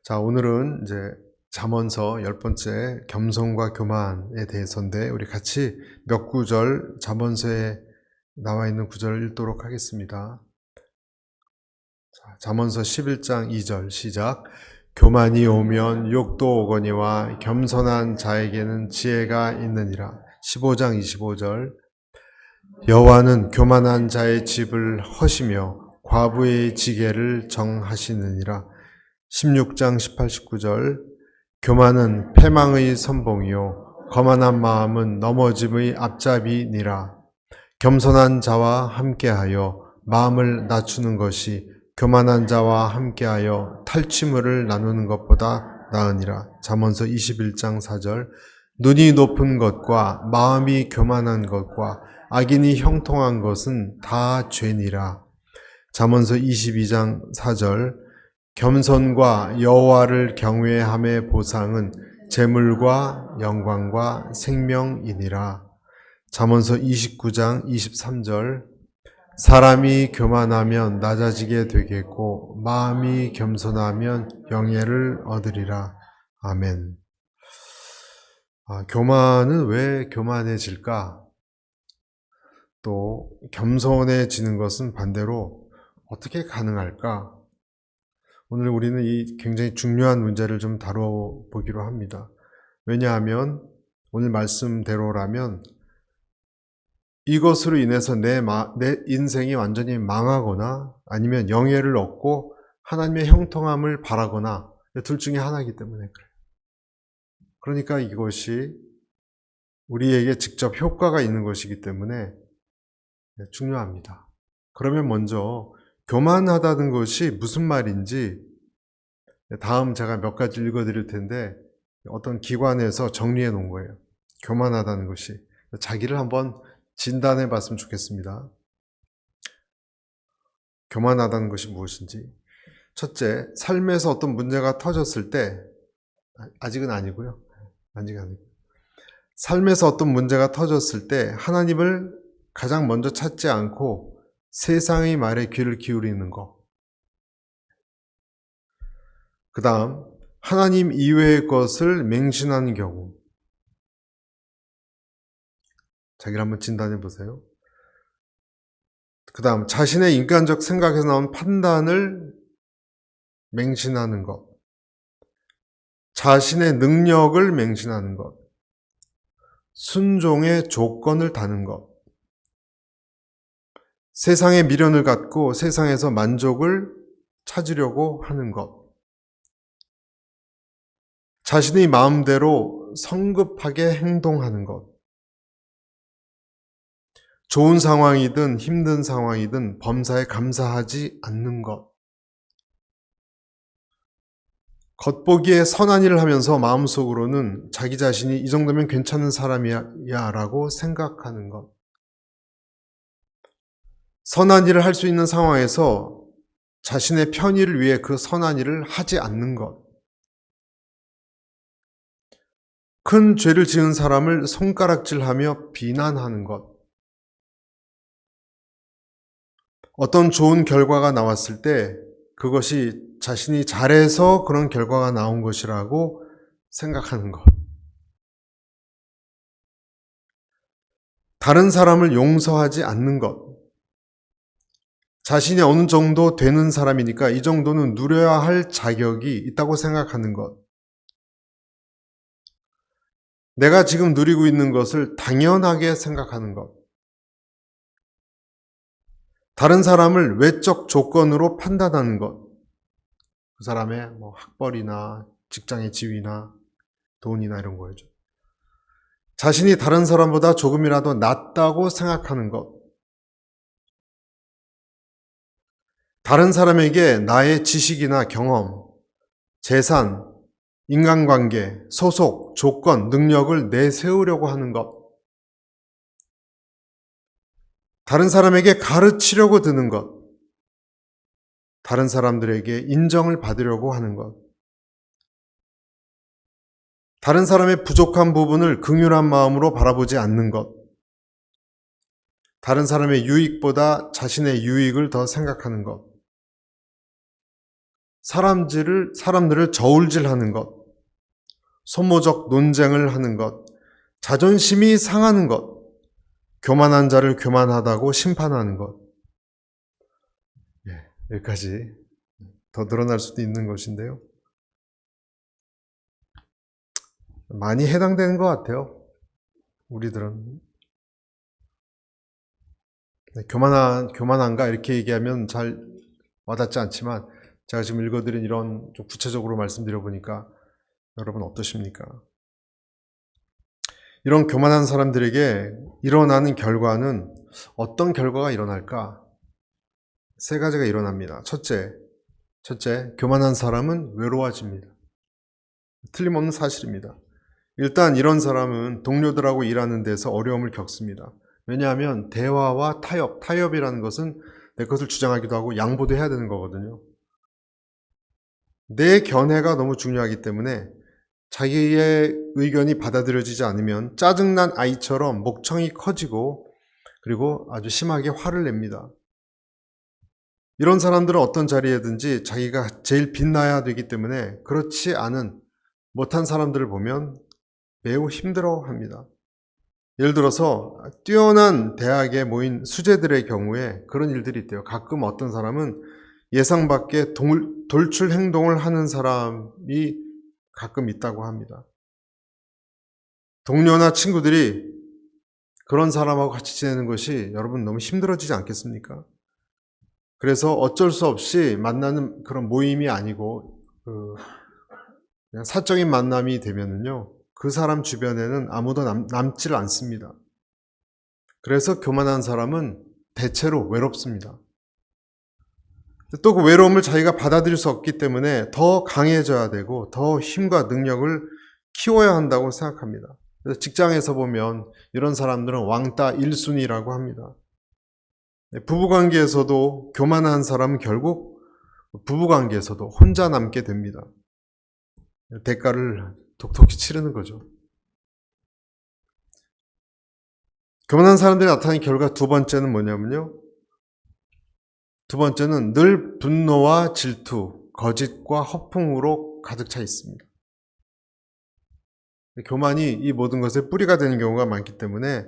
자, 오늘은 이제 잠언서 10번째 겸손과 교만에 대해서인데 우리 같이 몇 구절 잠언서에 나와 있는 구절을 읽도록 하겠습니다. 자, 잠언서 11장 2절 시작. 교만이 오면 욕도 오거니와 겸손한 자에게는 지혜가 있느니라. 15장 25절 여호와는 교만한 자의 집을 허시며 과부의 지게를 정하시느니라. 16장 18, 19절 교만은 패망의 선봉이요 거만한 마음은 넘어짐의 앞잡이니라. 겸손한 자와 함께하여 마음을 낮추는 것이 교만한 자와 함께하여 탈취물을 나누는 것보다 나으니라. 잠언서 21장 4절 눈이 높은 것과 마음이 교만한 것과 악인이 형통한 것은 다 죄니라. 잠언서 22장 4절 겸손과 여호와를 경외함의 보상은 재물과 영광과 생명이니라. 잠언서 29장 23절 사람이 교만하면 낮아지게 되겠고 마음이 겸손하면 영예를 얻으리라. 아멘. 교만은 왜 교만해질까? 또 겸손해지는 것은 반대로 어떻게 가능할까? 오늘 우리는 이 굉장히 중요한 문제를 좀 다뤄보기로 합니다. 왜냐하면 오늘 말씀대로라면 이것으로 인해서 내 인생이 완전히 망하거나 아니면 영예를 얻고 하나님의 형통함을 바라거나 둘 중에 하나이기 때문에 그래요. 그러니까 이것이 우리에게 직접 효과가 있는 것이기 때문에 중요합니다. 그러면 먼저 교만하다는 것이 무슨 말인지 다음 제가 몇 가지 읽어드릴 텐데 어떤 기관에서 정리해 놓은 거예요. 교만하다는 것이. 자기를 한번 진단해 봤으면 좋겠습니다. 교만하다는 것이 무엇인지. 첫째, 삶에서 어떤 문제가 터졌을 때, 아직은 아니고요. 삶에서 어떤 문제가 터졌을 때 하나님을 가장 먼저 찾지 않고 세상의 말에 귀를 기울이는 것. 그 다음, 하나님 이외의 것을 맹신하는 경우. 자기를 한번 진단해 보세요. 그 다음, 자신의 인간적 생각에서 나온 판단을 맹신하는 것. 자신의 능력을 맹신하는 것. 순종의 조건을 다는 것. 세상의 미련을 갖고 세상에서 만족을 찾으려고 하는 것. 자신의 마음대로 성급하게 행동하는 것. 좋은 상황이든 힘든 상황이든 범사에 감사하지 않는 것. 겉보기에 선한 일을 하면서 마음속으로는 자기 자신이 이 정도면 괜찮은 사람이야 라고 생각하는 것. 선한 일을 할 수 있는 상황에서 자신의 편의를 위해 그 선한 일을 하지 않는 것. 큰 죄를 지은 사람을 손가락질하며 비난하는 것. 어떤 좋은 결과가 나왔을 때 그것이 자신이 잘해서 그런 결과가 나온 것이라고 생각하는 것. 다른 사람을 용서하지 않는 것. 자신이 어느 정도 되는 사람이니까 이 정도는 누려야 할 자격이 있다고 생각하는 것. 내가 지금 누리고 있는 것을 당연하게 생각하는 것. 다른 사람을 외적 조건으로 판단하는 것. 그 사람의 학벌이나 직장의 지위나 돈이나 이런 거죠. 자신이 다른 사람보다 조금이라도 낫다고 생각하는 것. 다른 사람에게 나의 지식이나 경험, 재산, 인간관계, 소속, 조건, 능력을 내세우려고 하는 것. 다른 사람에게 가르치려고 드는 것. 다른 사람들에게 인정을 받으려고 하는 것. 다른 사람의 부족한 부분을 긍휼한 마음으로 바라보지 않는 것. 다른 사람의 유익보다 자신의 유익을 더 생각하는 것. 사람들을 저울질하는 것, 소모적 논쟁을 하는 것, 자존심이 상하는 것, 교만한 자를 교만하다고 심판하는 것. 여기까지 더 늘어날 수도 있는 것인데요. 많이 해당되는 것 같아요. 우리들은. 교만한가 이렇게 얘기하면 잘 와닿지 않지만 제가 지금 읽어드린 이런 좀 구체적으로 말씀드려 보니까 여러분 어떠십니까? 이런 교만한 사람들에게 일어나는 결과는 어떤 결과가 일어날까? 세 가지가 일어납니다. 첫째, 교만한 사람은 외로워집니다. 틀림없는 사실입니다. 일단 이런 사람은 동료들하고 일하는 데서 어려움을 겪습니다. 왜냐하면 대화와 타협이라는 것은 내 것을 주장하기도 하고 양보도 해야 되는 거거든요. 내 견해가 너무 중요하기 때문에 자기의 의견이 받아들여지지 않으면 짜증난 아이처럼 목청이 커지고 그리고 아주 심하게 화를 냅니다. 이런 사람들은 어떤 자리에든지 자기가 제일 빛나야 되기 때문에 그렇지 않은 못한 사람들을 보면 매우 힘들어합니다. 예를 들어서 뛰어난 대학에 모인 수재들의 경우에 그런 일들이 있대요. 가끔 어떤 사람은 예상 밖의 돌출 행동을 하는 사람이 가끔 있다고 합니다. 동료나 친구들이 그런 사람하고 같이 지내는 것이 여러분 너무 힘들어지지 않겠습니까? 그래서 어쩔 수 없이 만나는 그런 모임이 아니고 그냥 사적인 만남이 되면은요, 그 사람 주변에는 아무도 남지를 않습니다. 그래서 교만한 사람은 대체로 외롭습니다. 또 그 외로움을 자기가 받아들일 수 없기 때문에 더 강해져야 되고 더 힘과 능력을 키워야 한다고 생각합니다. 그래서 직장에서 보면 이런 사람들은 왕따 1순위라고 합니다. 부부관계에서도 교만한 사람은 결국 부부관계에서도 혼자 남게 됩니다. 대가를 독특히 치르는 거죠. 교만한 사람들이 나타나는 결과 두 번째는 뭐냐면요. 두 번째는 늘 분노와 질투, 거짓과 허풍으로 가득 차 있습니다. 교만이 이 모든 것의 뿌리가 되는 경우가 많기 때문에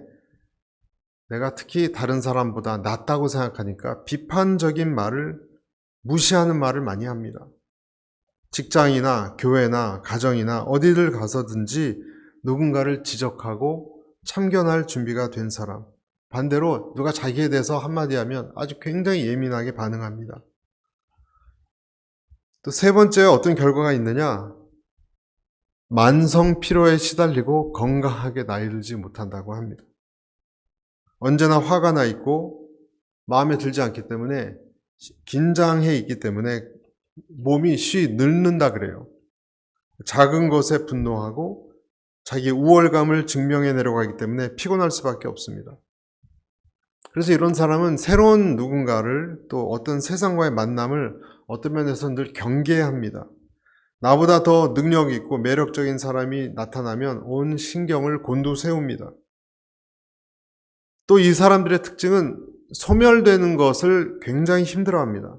내가 특히 다른 사람보다 낫다고 생각하니까 비판적인 말을, 무시하는 말을 많이 합니다. 직장이나 교회나 가정이나 어디를 가서든지 누군가를 지적하고 참견할 준비가 된 사람. 반대로 누가 자기에 대해서 한마디 하면 아주 굉장히 예민하게 반응합니다. 또 세 번째 어떤 결과가 있느냐? 만성 피로에 시달리고 건강하게 나이 들지 못한다고 합니다. 언제나 화가 나 있고 마음에 들지 않기 때문에 긴장해 있기 때문에 몸이 쉬 늙는다 그래요. 작은 것에 분노하고 자기 우월감을 증명해내려고 하기 때문에 피곤할 수밖에 없습니다. 그래서 이런 사람은 새로운 누군가를 또 어떤 세상과의 만남을 어떤 면에서는 늘 경계합니다. 나보다 더 능력 있고 매력적인 사람이 나타나면 온 신경을 곤두세웁니다. 또 이 사람들의 특징은 소멸되는 것을 굉장히 힘들어합니다.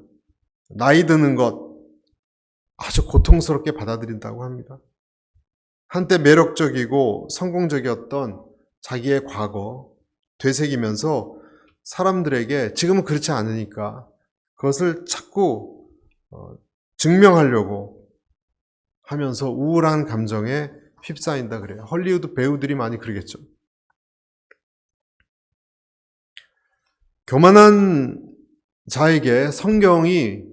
나이 드는 것 아주 고통스럽게 받아들인다고 합니다. 한때 매력적이고 성공적이었던 자기의 과거 되새기면서 사람들에게 지금은 그렇지 않으니까 그것을 자꾸 증명하려고 하면서 우울한 감정에 휩싸인다 그래요. 헐리우드 배우들이 많이 그러겠죠. 교만한 자에게 성경이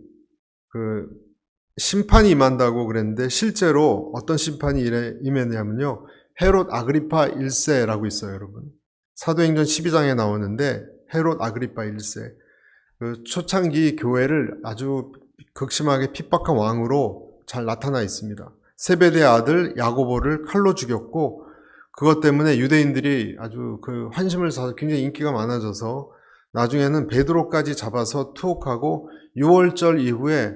심판이 임한다고 그랬는데 실제로 어떤 심판이 임했냐면요. 헤롯 아그리파 1세라고 있어요, 여러분. 사도행전 12장에 나오는데 헤롯 아그리파 1세. 초창기 교회를 아주 극심하게 핍박한 왕으로 잘 나타나 있습니다. 세베대의 아들 야고보를 칼로 죽였고 그것 때문에 유대인들이 아주 환심을 사서 굉장히 인기가 많아져서 나중에는 베드로까지 잡아서 투옥하고 6월절 이후에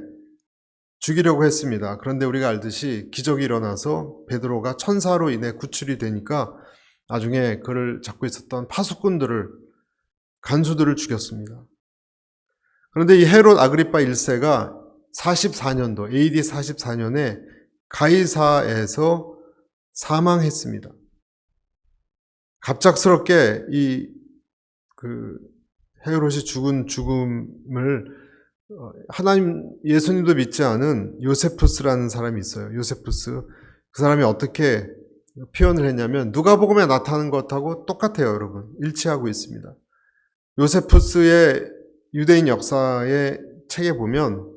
죽이려고 했습니다. 그런데 우리가 알듯이 기적이 일어나서 베드로가 천사로 인해 구출이 되니까 나중에 그를 잡고 있었던 파수꾼들을, 간수들을 죽였습니다. 그런데 이 헤롯 아그리파 1세가 44년도, AD 44년에 가이사에서 사망했습니다. 갑작스럽게 헤롯이 죽은 죽음을 하나님, 예수님도 믿지 않은 요세푸스라는 사람이 있어요. 요세푸스. 그 사람이 어떻게 표현을 했냐면 누가복음에 나타나는 것하고 똑같아요, 여러분. 일치하고 있습니다. 요세푸스의 유대인 역사의 책에 보면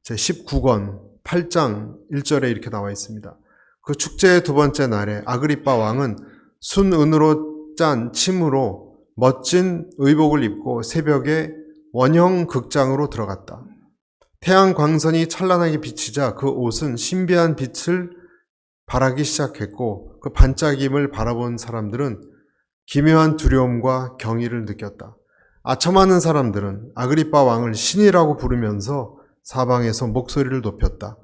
제19권 8장 1절에 이렇게 나와 있습니다. 그 축제의 두 번째 날에 아그리빠 왕은 순은으로 짠 침으로 멋진 의복을 입고 새벽에 원형 극장으로 들어갔다. 태양 광선이 찬란하게 비치자 그 옷은 신비한 빛을 발하기 시작했고 그 반짝임을 바라본 사람들은 기묘한 두려움과 경의를 느꼈다. 아첨하는 사람들은 아그리빠 왕을 신이라고 부르면서 사방에서 목소리를 높였다.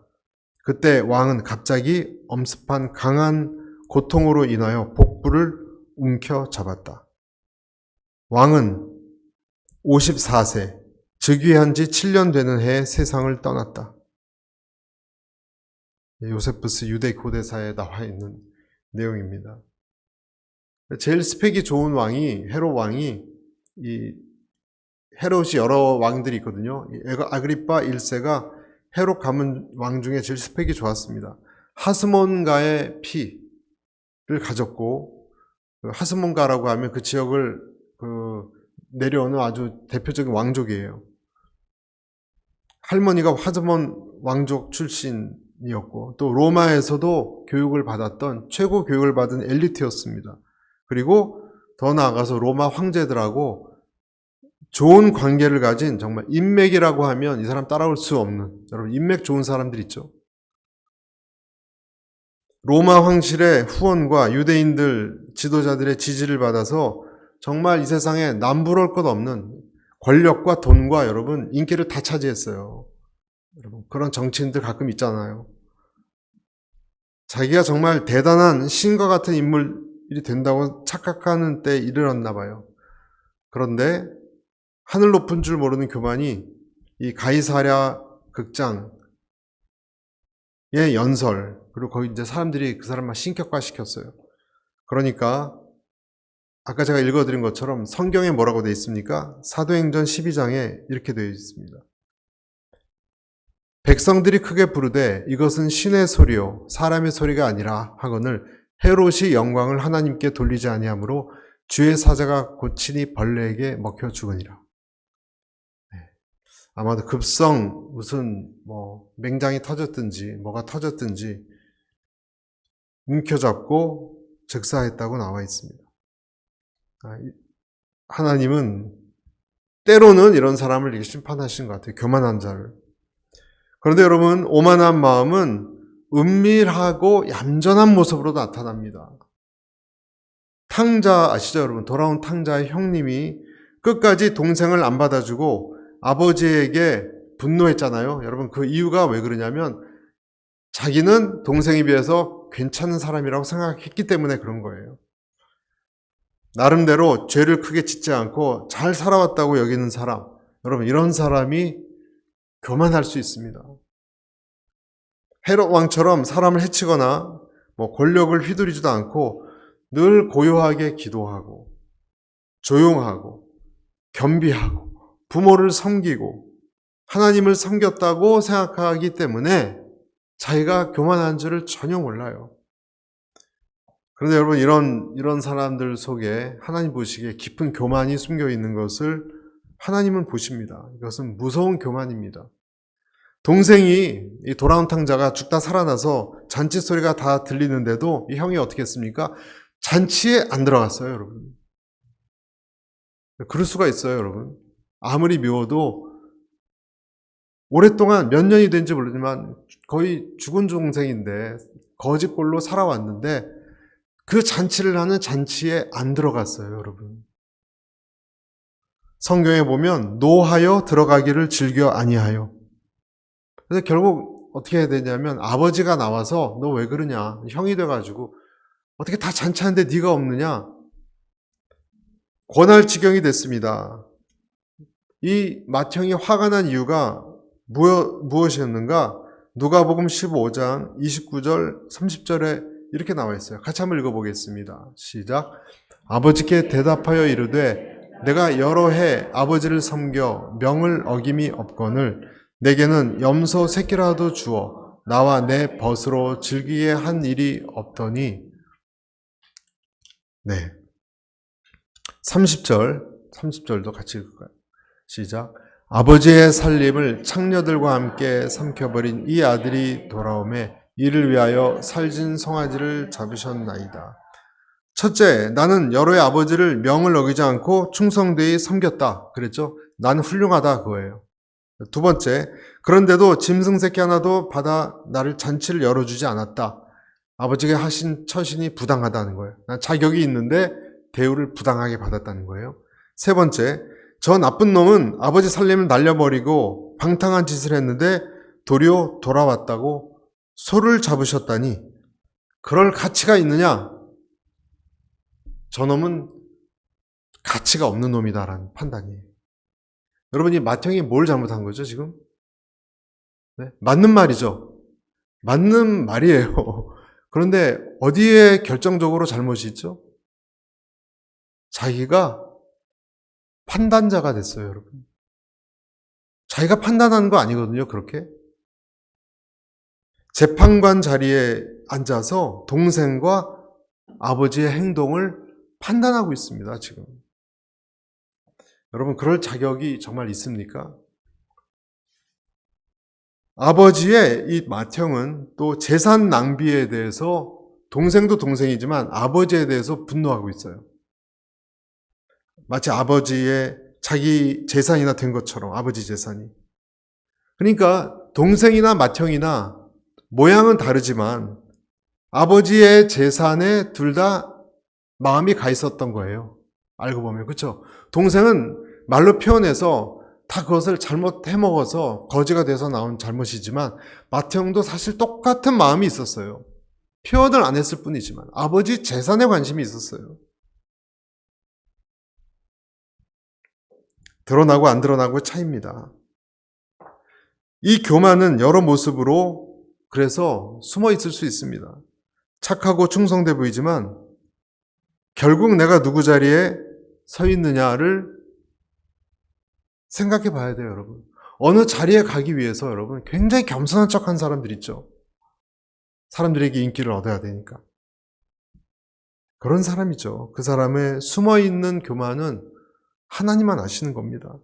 그때 왕은 갑자기 엄습한 강한 고통으로 인하여 복부를 움켜잡았다. 왕은 54세, 즉위한 지 7년 되는 해에 세상을 떠났다. 요세푸스 유대 고대사에 나와 있는 내용입니다. 제일 스펙이 좋은 왕이 헤롯 왕이 헤롯이 여러 왕들이 있거든요. 아그리빠 1세가 헤롯 가문 왕 중에 제일 스펙이 좋았습니다. 하스몬가의 피를 가졌고 하스몬가라고 하면 그 지역을 내려오는 아주 대표적인 왕족이에요. 할머니가 하스몬 왕족 출신이었고 또 로마에서도 교육을 받았던 최고 교육을 받은 엘리트였습니다. 그리고 더 나아가서 로마 황제들하고 좋은 관계를 가진 정말 인맥이라고 하면 이 사람 따라올 수 없는, 여러분 인맥 좋은 사람들 있죠. 로마 황실의 후원과 유대인들 지도자들의 지지를 받아서 정말 이 세상에 남부러울 것 없는 권력과 돈과 여러분 인기를 다 차지했어요. 여러분 그런 정치인들 가끔 있잖아요. 자기가 정말 대단한 신과 같은 인물이 된다고 착각하는 때에 이르렀나 봐요. 그런데 하늘 높은 줄 모르는 교만이 이 가이사랴 극장의 연설, 그리고 거기 이제 사람들이 그 사람만 신격화 시켰어요. 그러니까 아까 제가 읽어드린 것처럼 성경에 뭐라고 되어 있습니까? 사도행전 12장에 이렇게 되어 있습니다. 백성들이 크게 부르되 이것은 신의 소리요 사람의 소리가 아니라 하거늘 헤롯이 영광을 하나님께 돌리지 아니하므로 주의 사자가 고치니 벌레에게 먹혀 죽으니라. 아마도 급성 무슨 맹장이 터졌든지 뭐가 터졌든지 움켜잡고 즉사했다고 나와 있습니다. 하나님은 때로는 이런 사람을 이렇게 심판하시는 것 같아요. 교만한 자를. 그런데 여러분 오만한 마음은 은밀하고 얌전한 모습으로 나타납니다. 탕자 아시죠 여러분? 돌아온 탕자의 형님이 끝까지 동생을 안 받아주고 아버지에게 분노했잖아요. 여러분 그 이유가 왜 그러냐면 자기는 동생에 비해서 괜찮은 사람이라고 생각했기 때문에 그런 거예요. 나름대로 죄를 크게 짓지 않고 잘 살아왔다고 여기는 사람, 여러분 이런 사람이 교만할 수 있습니다. 헤롯 왕처럼 사람을 해치거나 권력을 휘두르지도 않고 늘 고요하게 기도하고 조용하고 겸비하고 부모를 섬기고 하나님을 섬겼다고 생각하기 때문에 자기가 교만한 줄을 전혀 몰라요. 그런데 여러분 이런 사람들 속에 하나님 보시기에 깊은 교만이 숨겨 있는 것을 하나님은 보십니다. 이것은 무서운 교만입니다. 동생이 이 돌아온 탕자가 죽다 살아나서 잔치 소리가 다 들리는데도 이 형이 어떻게 했습니까? 잔치에 안 들어갔어요, 여러분. 그럴 수가 있어요, 여러분. 아무리 미워도 오랫동안 몇 년이 된지 모르지만 거의 죽은 동생인데 거지꼴로 살아왔는데 그 잔치를 하는 잔치에 안 들어갔어요, 여러분. 성경에 보면 노하여 들어가기를 즐겨 아니하여. 그래서 결국 어떻게 해야 되냐면 아버지가 나와서 너 왜 그러냐, 형이 돼가지고 어떻게 다 잔치하는데 네가 없느냐, 권할 지경이 됐습니다. 이 맏형이 화가 난 이유가 무엇이었는가? 누가복음 15장 29절 30절에 이렇게 나와 있어요. 같이 한번 읽어보겠습니다. 시작. 아버지께 대답하여 이르되 내가 여러 해 아버지를 섬겨 명을 어김이 없거늘 내게는 염소 새끼라도 주어 나와 내 벗으로 즐기게 한 일이 없더니. 네. 30절도 같이 읽을까요? 시작. 아버지의 살림을 창녀들과 함께 삼켜버린 이 아들이 돌아오매 이를 위하여 살진 송아지를 잡으셨나이다. 첫째, 나는 여러 해 아버지를 명을 어기지 않고 충성되이 섬겼다. 그랬죠? 난 훌륭하다 그거예요. 두 번째, 그런데도 짐승 새끼 하나도 받아 나를 잔치를 열어주지 않았다. 아버지가 하신 처신이 부당하다는 거예요. 난 자격이 있는데 대우를 부당하게 받았다는 거예요. 세 번째, 저 나쁜 놈은 아버지 살림을 날려버리고 방탕한 짓을 했는데 도리어 돌아왔다고 소를 잡으셨다니 그럴 가치가 있느냐? 저놈은 가치가 없는 놈이다라는 판단이에요. 여러분이 맏형이 뭘 잘못한 거죠, 지금? 네? 맞는 말이죠. 맞는 말이에요. 그런데 어디에 결정적으로 잘못이 있죠? 자기가 판단자가 됐어요, 여러분. 자기가 판단하는 거 아니거든요, 그렇게. 재판관 자리에 앉아서 동생과 아버지의 행동을 판단하고 있습니다, 지금. 여러분, 그럴 자격이 정말 있습니까? 아버지의 이 맏형은 또 재산 낭비에 대해서 동생도 동생이지만 아버지에 대해서 분노하고 있어요. 마치 아버지의 자기 재산이나 된 것처럼, 아버지 재산이. 그러니까 동생이나 맏형이나 모양은 다르지만 아버지의 재산에 둘 다 마음이 가 있었던 거예요. 알고 보면. 그렇죠? 동생은 말로 표현해서 다 그것을 잘못 해먹어서 거지가 돼서 나온 잘못이지만 맏형도 사실 똑같은 마음이 있었어요. 표현을 안 했을 뿐이지만 아버지 재산에 관심이 있었어요. 드러나고 안 드러나고의 차이입니다. 이 교만은 여러 모습으로 그래서 숨어 있을 수 있습니다. 착하고 충성돼 보이지만 결국 내가 누구 자리에 서 있느냐를 생각해 봐야 돼요, 여러분. 어느 자리에 가기 위해서 여러분 굉장히 겸손한 척한 사람들 있죠. 사람들에게 인기를 얻어야 되니까. 그런 사람이죠. 그 사람의 숨어 있는 교만은 하나님만 아시는 겁니다.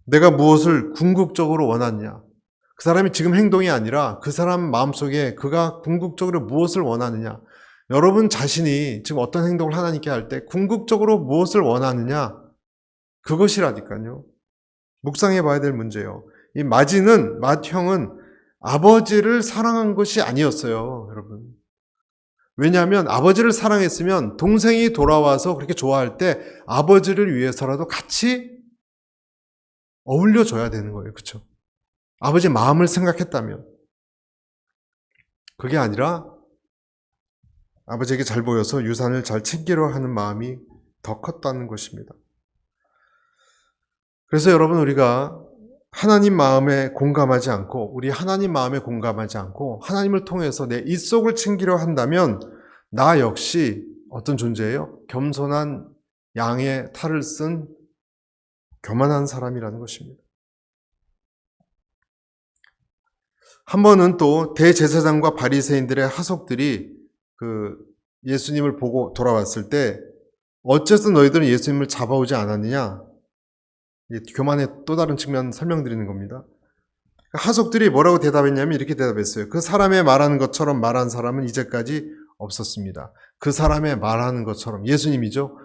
내가 무엇을 궁극적으로 원하느냐. 그 사람이 지금 행동이 아니라 그 사람 마음속에 그가 궁극적으로 무엇을 원하느냐. 여러분 자신이 지금 어떤 행동을 하나님께 할 때 궁극적으로 무엇을 원하느냐. 그것이라니까요. 묵상해 봐야 될 문제예요. 이 맏형은 아버지를 사랑한 것이 아니었어요, 여러분. 왜냐하면 아버지를 사랑했으면 동생이 돌아와서 그렇게 좋아할 때 아버지를 위해서라도 같이 어울려줘야 되는 거예요. 그렇죠? 아버지의 마음을 생각했다면. 그게 아니라 아버지에게 잘 보여서 유산을 잘 챙기려 하는 마음이 더 컸다는 것입니다. 그래서 여러분 우리가 하나님 마음에 공감하지 않고 우리 하나님 마음에 공감하지 않고 하나님을 통해서 내 입속을 챙기려 한다면 나 역시 어떤 존재예요? 겸손한 양의 탈을 쓴 교만한 사람이라는 것입니다. 한 번은 또 대제사장과 바리새인들의 하속들이 예수님을 보고 돌아왔을 때 어째서 너희들은 예수님을 잡아오지 않았느냐? 교만의 또 다른 측면 설명드리는 겁니다. 하속들이 뭐라고 대답했냐면 이렇게 대답했어요. 그 사람의 말하는 것처럼 말한 사람은 이제까지 없었습니다. 그 사람의 말하는 것처럼 예수님이죠.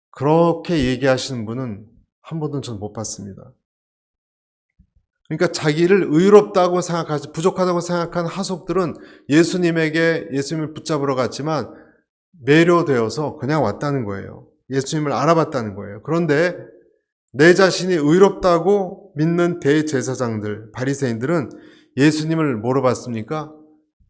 그렇게 얘기하시는 분은 한 번도 저는 못 봤습니다. 그러니까 자기를 의롭다고 생각하지 부족하다고 생각한 하속들은 예수님을 붙잡으러 갔지만 매료되어서 그냥 왔다는 거예요. 예수님을 알아봤다는 거예요. 그런데 내 자신이 의롭다고 믿는 대제사장들, 바리새인들은 예수님을 뭐로 봤습니까?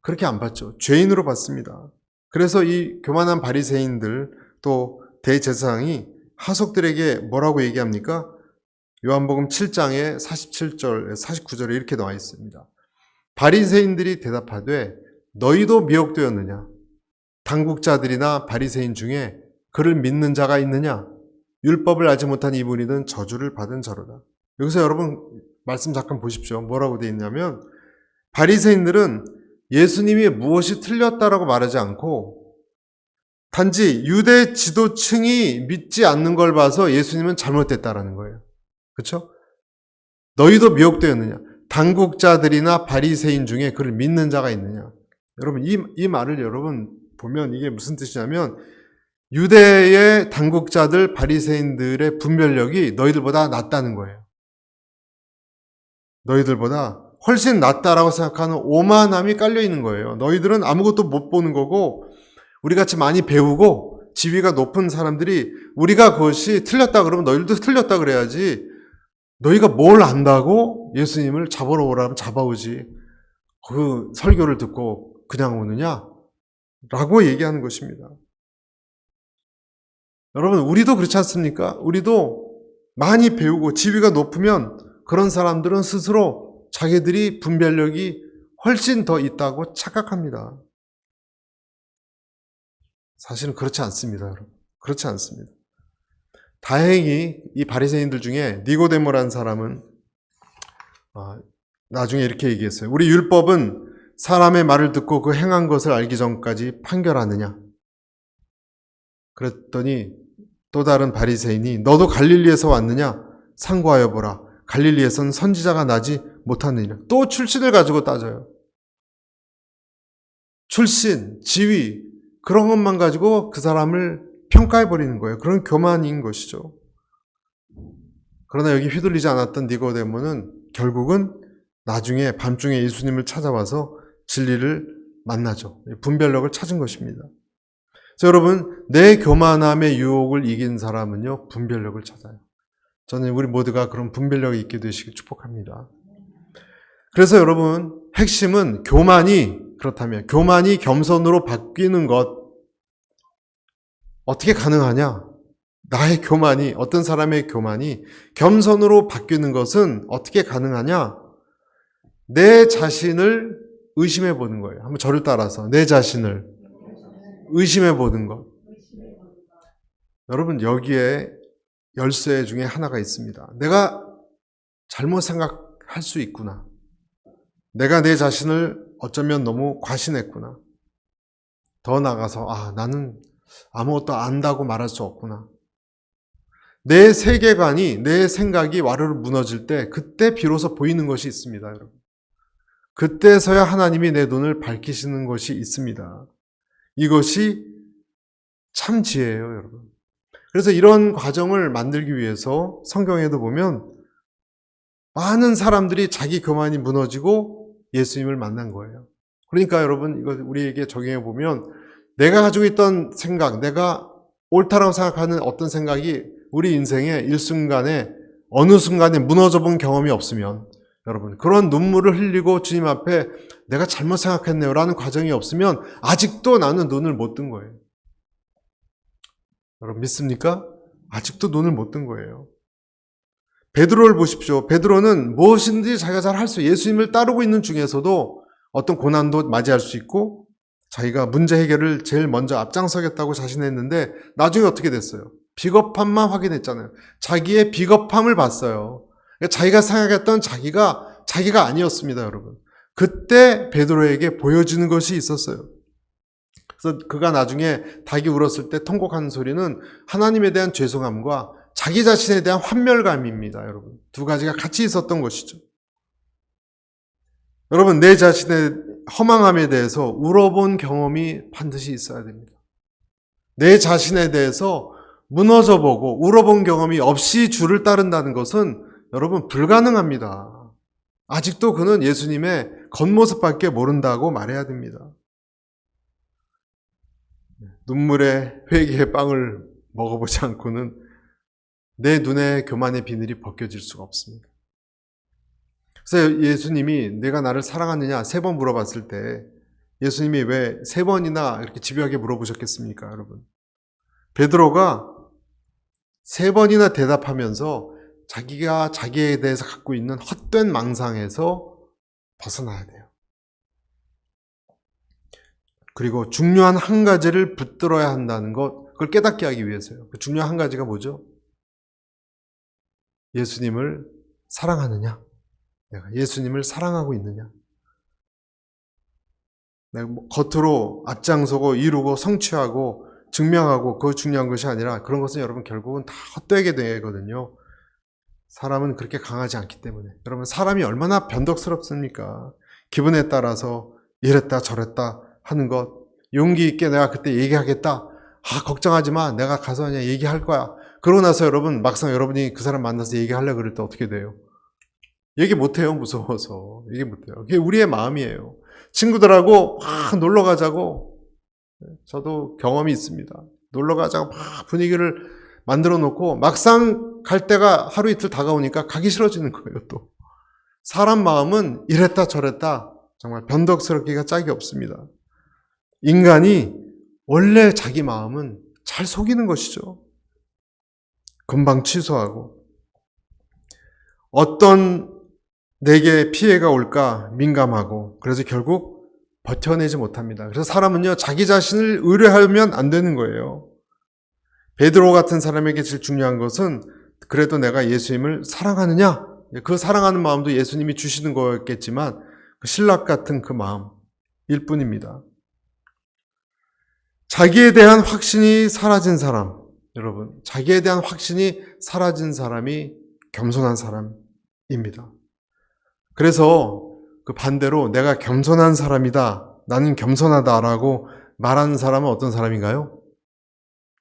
그렇게 안 봤죠. 죄인으로 봤습니다. 그래서 이 교만한 바리새인들 또 대제사장이 하속들에게 뭐라고 얘기합니까? 요한복음 7장에 47절, 49절에 이렇게 나와 있습니다. 바리새인들이 대답하되 너희도 미혹되었느냐? 당국자들이나 바리새인 중에 그를 믿는 자가 있느냐? 율법을 알지 못한 이분이든 저주를 받은 자로다. 여기서 여러분 말씀 잠깐 보십시오. 뭐라고 되어 있냐면 바리새인들은 예수님이 무엇이 틀렸다라고 말하지 않고 단지 유대 지도층이 믿지 않는 걸 봐서 예수님은 잘못됐다라는 거예요. 그렇죠? 너희도 미혹되었느냐? 당국자들이나 바리새인 중에 그를 믿는 자가 있느냐? 여러분 이 말을 여러분 보면 이게 무슨 뜻이냐면 유대의 당국자들 바리새인들의 분별력이 너희들보다 낫다는 거예요. 너희들보다 훨씬 낫다라고 생각하는 오만함이 깔려 있는 거예요. 너희들은 아무것도 못 보는 거고 우리같이 많이 배우고 지위가 높은 사람들이 우리가 그것이 틀렸다 그러면 너희들도 틀렸다 그래야지 너희가 뭘 안다고 예수님을 잡으러 오라면 잡아오지 그 설교를 듣고 그냥 오느냐? 라고 얘기하는 것입니다. 여러분 우리도 그렇지 않습니까? 우리도 많이 배우고 지위가 높으면 그런 사람들은 스스로 자기들이 분별력이 훨씬 더 있다고 착각합니다. 사실은 그렇지 않습니다, 여러분. 그렇지 않습니다. 다행히 이 바리새인들 중에 니고데모라는 사람은 나중에 이렇게 얘기했어요. 우리 율법은 사람의 말을 듣고 그 행한 것을 알기 전까지 판결하느냐? 그랬더니 또 다른 바리새인이 너도 갈릴리에서 왔느냐? 상고하여 보라. 갈릴리에서는 선지자가 나지 못하느니라. 또 출신을 가지고 따져요. 출신, 지위 그런 것만 가지고 그 사람을 평가해버리는 거예요. 그런 교만인 것이죠. 그러나 여기 휘둘리지 않았던 니고데모는 결국은 나중에 밤중에 예수님을 찾아와서 진리를 만나죠. 분별력을 찾은 것입니다. 그래서 여러분, 내 교만함의 유혹을 이긴 사람은요, 분별력을 찾아요. 저는 우리 모두가 그런 분별력이 있게 되시길 축복합니다. 그래서 여러분, 핵심은 그렇다면 교만이 겸손으로 바뀌는 것, 어떻게 가능하냐? 나의 교만이, 어떤 사람의 교만이 겸손으로 바뀌는 것은 어떻게 가능하냐? 내 자신을 의심해 보는 거예요. 한번 저를 따라서 내 자신을 의심해 보는 것. 여러분 여기에 열쇠 중에 하나가 있습니다. 내가 잘못 생각할 수 있구나. 내가 내 자신을 어쩌면 너무 과신했구나. 더 나아가서 나는 아무것도 안다고 말할 수 없구나. 내 세계관이, 내 생각이 와르르 무너질 때 그때 비로소 보이는 것이 있습니다, 여러분. 그때서야 하나님이 내 눈을 밝히시는 것이 있습니다. 이것이 참 지혜예요, 여러분. 그래서 이런 과정을 만들기 위해서 성경에도 보면 많은 사람들이 자기 교만이 무너지고 예수님을 만난 거예요. 그러니까 여러분 이거 우리에게 적용해 보면 내가 가지고 있던 생각, 내가 옳다라고 생각하는 어떤 생각이 우리 인생의 일순간에 어느 순간에 무너져 본 경험이 없으면 여러분 그런 눈물을 흘리고 주님 앞에 내가 잘못 생각했네요 라는 과정이 없으면 아직도 나는 눈을 못 뜬 거예요. 여러분 믿습니까? 아직도 눈을 못 뜬 거예요. 베드로를 보십시오. 베드로는 무엇인지 자기가 잘 할 수, 예수님을 따르고 있는 중에서도 어떤 고난도 맞이할 수 있고 자기가 문제 해결을 제일 먼저 앞장서겠다고 자신했는데 나중에 어떻게 됐어요? 비겁함만 확인했잖아요. 자기의 비겁함을 봤어요. 자기가 생각했던 자기가 아니었습니다, 여러분. 그때 베드로에게 보여지는 것이 있었어요. 그래서 그가 나중에 닭이 울었을 때 통곡하는 소리는 하나님에 대한 죄송함과 자기 자신에 대한 환멸감입니다, 여러분. 두 가지가 같이 있었던 것이죠. 여러분, 내 자신의 허망함에 대해서 울어본 경험이 반드시 있어야 됩니다. 내 자신에 대해서 무너져보고 울어본 경험이 없이 주를 따른다는 것은 여러분 불가능합니다. 아직도 그는 예수님의 겉모습밖에 모른다고 말해야 됩니다. 눈물의 회개의 빵을 먹어보지 않고는 내 눈에 교만의 비늘이 벗겨질 수가 없습니다. 그래서 예수님이 내가 나를 사랑하느냐 3번 물어봤을 때 예수님이 왜 3번이나 이렇게 집요하게 물어보셨겠습니까, 여러분? 베드로가 3번이나 대답하면서 자기가 자기에 대해서 갖고 있는 헛된 망상에서 벗어나야 돼요. 그리고 중요한 한 가지를 붙들어야 한다는 것, 그걸 깨닫게 하기 위해서요. 그 중요한 한 가지가 뭐죠? 예수님을 사랑하느냐? 내가 예수님을 사랑하고 있느냐? 내가 겉으로 앞장서고 이루고 성취하고 증명하고 그거 중요한 것이 아니라 그런 것은 여러분 결국은 다 헛되게 되거든요. 사람은 그렇게 강하지 않기 때문에. 여러분 사람이 얼마나 변덕스럽습니까? 기분에 따라서 이랬다 저랬다 하는 것, 용기 있게 내가 그때 얘기하겠다. 걱정하지 마. 내가 가서 그냥 얘기할 거야. 그러고 나서 여러분 막상 여러분이 그 사람 만나서 얘기하려고 그럴 때 어떻게 돼요? 얘기 못해요. 무서워서. 얘기 못해요. 그게 우리의 마음이에요. 친구들하고 막 놀러 가자고, 저도 경험이 있습니다. 놀러 가자고 막 분위기를 만들어 놓고 막상 갈 때가 하루 이틀 다가오니까 가기 싫어지는 거예요. 또 사람 마음은 이랬다 저랬다 정말 변덕스럽기가 짝이 없습니다. 인간이 원래 자기 마음은 잘 속이는 것이죠. 금방 취소하고 어떤 내게 피해가 올까 민감하고, 그래서 결국 버텨내지 못합니다. 그래서 사람은요 자기 자신을 의뢰하면 안 되는 거예요. 베드로 같은 사람에게 제일 중요한 것은 그래도 내가 예수님을 사랑하느냐? 그 사랑하는 마음도 예수님이 주시는 거였겠지만 그 신락 같은 그 마음일 뿐입니다. 자기에 대한 확신이 사라진 사람, 여러분, 자기에 대한 확신이 사라진 사람이 겸손한 사람입니다. 그래서 그 반대로 내가 겸손한 사람이다, 나는 겸손하다라고 말하는 사람은 어떤 사람인가요?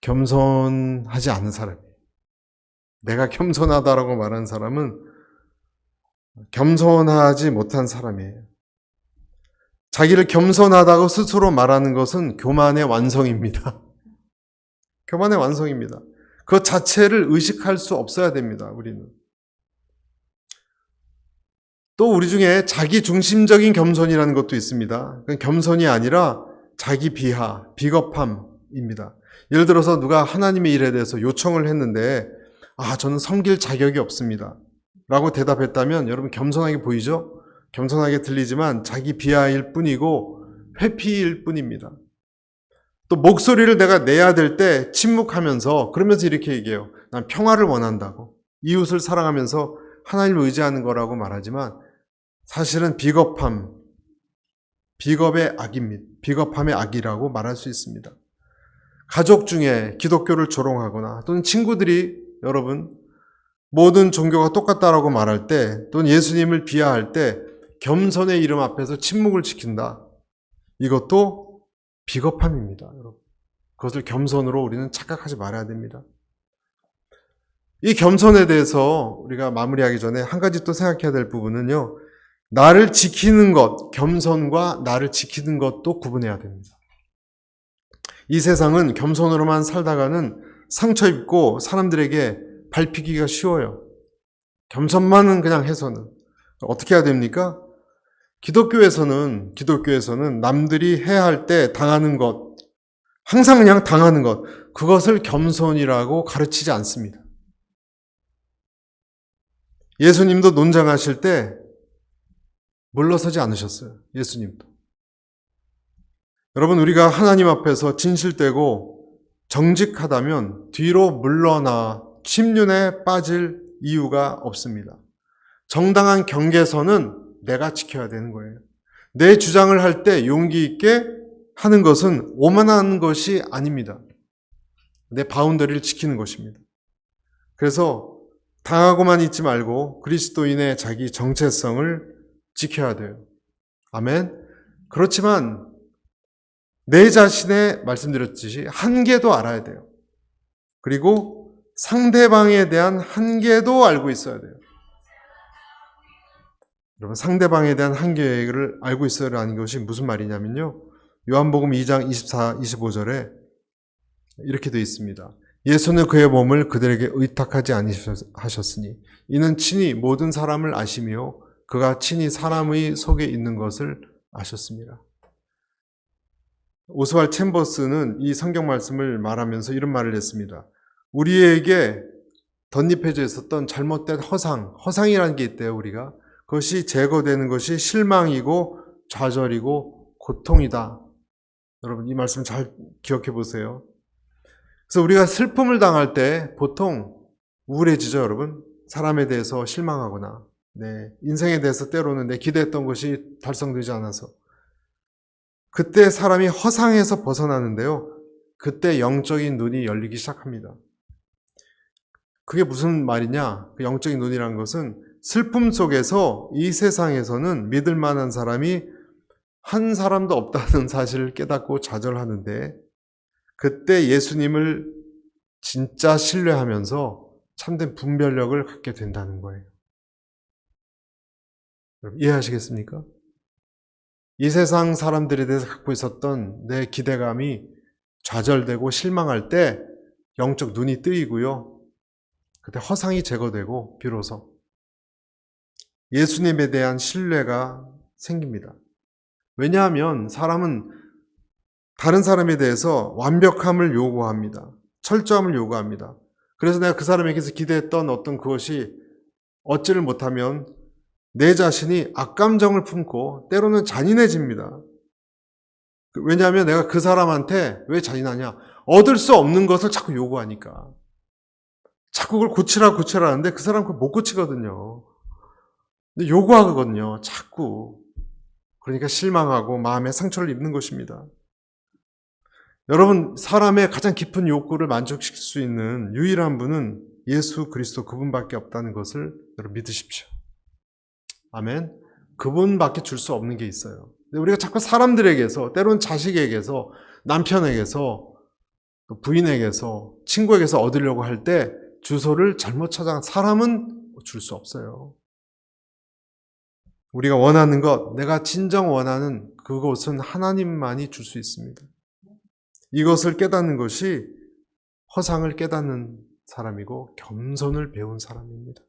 겸손하지 않은 사람이에요. 내가 겸손하다라고 말하는 사람은 겸손하지 못한 사람이에요. 자기를 겸손하다고 스스로 말하는 것은 교만의 완성입니다. 교만의 완성입니다. 그 자체를 의식할 수 없어야 됩니다. 우리는. 또 우리 중에 자기 중심적인 겸손이라는 것도 있습니다. 그건 겸손이 아니라 자기 비하, 비겁함입니다. 예를 들어서 누가 하나님의 일에 대해서 요청을 했는데 저는 섬길 자격이 없습니다 라고 대답했다면 여러분 겸손하게 보이죠? 겸손하게 들리지만 자기 비하일 뿐이고 회피일 뿐입니다. 또 목소리를 내가 내야 될 때 침묵하면서 그러면서 이렇게 얘기해요. 난 평화를 원한다고. 이웃을 사랑하면서 하나님을 의지하는 거라고 말하지만 사실은 비겁함, 비겁의 악입니다. 비겁함의 악이라고 말할 수 있습니다. 가족 중에 기독교를 조롱하거나 또는 친구들이 여러분 모든 종교가 똑같다라고 말할 때 또는 예수님을 비하할 때 겸손의 이름 앞에서 침묵을 지킨다. 이것도 비겁함입니다. 여러분. 그것을 겸손으로 우리는 착각하지 말아야 됩니다. 이 겸손에 대해서 우리가 마무리하기 전에 한 가지 또 생각해야 될 부분은요. 나를 지키는 것, 겸손과 나를 지키는 것도 구분해야 됩니다. 이 세상은 겸손으로만 살다가는 상처 입고 사람들에게 밟히기가 쉬워요. 겸손만은 그냥 해서는. 어떻게 해야 됩니까? 기독교에서는 남들이 해야 할 때 당하는 것, 항상 그냥 당하는 것, 그것을 겸손이라고 가르치지 않습니다. 예수님도 논장하실 때 물러서지 않으셨어요. 예수님도. 여러분, 우리가 하나님 앞에서 진실되고 정직하다면 뒤로 물러나 침륜에 빠질 이유가 없습니다. 정당한 경계선은 내가 지켜야 되는 거예요. 내 주장을 할 때 용기 있게 하는 것은 오만한 것이 아닙니다. 내 바운더리를 지키는 것입니다. 그래서 당하고만 있지 말고 그리스도인의 자기 정체성을 지켜야 돼요. 아멘. 그렇지만 내 자신의 말씀드렸듯이 한계도 알아야 돼요. 그리고 상대방에 대한 한계도 알고 있어야 돼요. 여러분, 상대방에 대한 한계를 알고 있어야하는 것이 무슨 말이냐면요. 요한복음 2장 24, 25절에 이렇게 되어 있습니다. 예수는 그의 몸을 그들에게 의탁하지 아니하셨으니 이는 친히 모든 사람을 아시며 그가 친히 사람의 속에 있는 것을 아셨습니다. 오스왈 챔버스는 이 성경 말씀을 말하면서 이런 말을 했습니다. 우리에게 덧입혀져 있었던 잘못된 허상이라는 게 있대요, 우리가. 그것이 제거되는 것이 실망이고 좌절이고 고통이다. 여러분, 이 말씀 잘 기억해 보세요. 그래서 우리가 슬픔을 당할 때 보통 우울해지죠, 여러분. 사람에 대해서 실망하거나, 인생에 대해서 때로는 내 기대했던 것이 달성되지 않아서. 그때 사람이 허상에서 벗어나는데요. 그때 영적인 눈이 열리기 시작합니다. 그게 무슨 말이냐? 그 영적인 눈이라는 것은 슬픔 속에서 이 세상에서는 믿을 만한 사람이 한 사람도 없다는 사실을 깨닫고 좌절하는데, 그때 예수님을 진짜 신뢰하면서 참된 분별력을 갖게 된다는 거예요. 여러분, 이해하시겠습니까? 이 세상 사람들에 대해서 갖고 있었던 내 기대감이 좌절되고 실망할 때 영적 눈이 뜨이고요. 그때 허상이 제거되고 비로소 예수님에 대한 신뢰가 생깁니다. 왜냐하면 사람은 다른 사람에 대해서 완벽함을 요구합니다. 철저함을 요구합니다. 그래서 내가 그 사람에게서 기대했던 어떤 그것이 얻지를 못하면 내 자신이 악감정을 품고 때로는 잔인해집니다. 왜냐하면 내가 그 사람한테 왜 잔인하냐? 얻을 수 없는 것을 자꾸 요구하니까. 자꾸 그걸 고치라 하는데 그 사람 그걸 못 고치거든요. 근데 요구하거든요. 자꾸. 그러니까 실망하고 마음에 상처를 입는 것입니다. 여러분, 사람의 가장 깊은 욕구를 만족시킬 수 있는 유일한 분은 예수 그리스도 그분밖에 없다는 것을 여러분 믿으십시오. 아멘. 그분밖에 줄 수 없는 게 있어요. 근데 우리가 자꾸 사람들에게서, 때로는 자식에게서, 남편에게서, 부인에게서, 친구에게서 얻으려고 할 때 주소를 잘못 찾아. 사람은 줄 수 없어요. 우리가 원하는 것, 내가 진정 원하는 그것은 하나님만이 줄 수 있습니다. 이것을 깨닫는 것이 허상을 깨닫는 사람이고 겸손을 배운 사람입니다.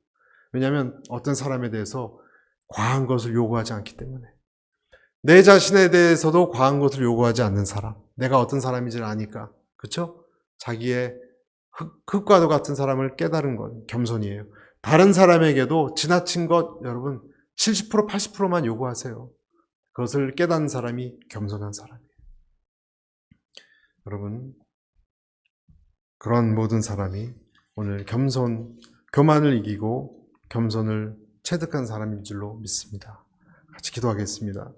왜냐하면 어떤 사람에 대해서 과한 것을 요구하지 않기 때문에. 내 자신에 대해서도 과한 것을 요구하지 않는 사람. 내가 어떤 사람인지를 아니까. 그렇죠? 자기의 흙과도 같은 사람을 깨달은 것, 겸손이에요. 다른 사람에게도 지나친 것, 여러분 70%, 80%만 요구하세요. 그것을 깨닫는 사람이 겸손한 사람이에요. 여러분, 그런 모든 사람이 오늘 교만을 이기고 겸손을 체득한 사람인 줄로 믿습니다. 같이 기도하겠습니다.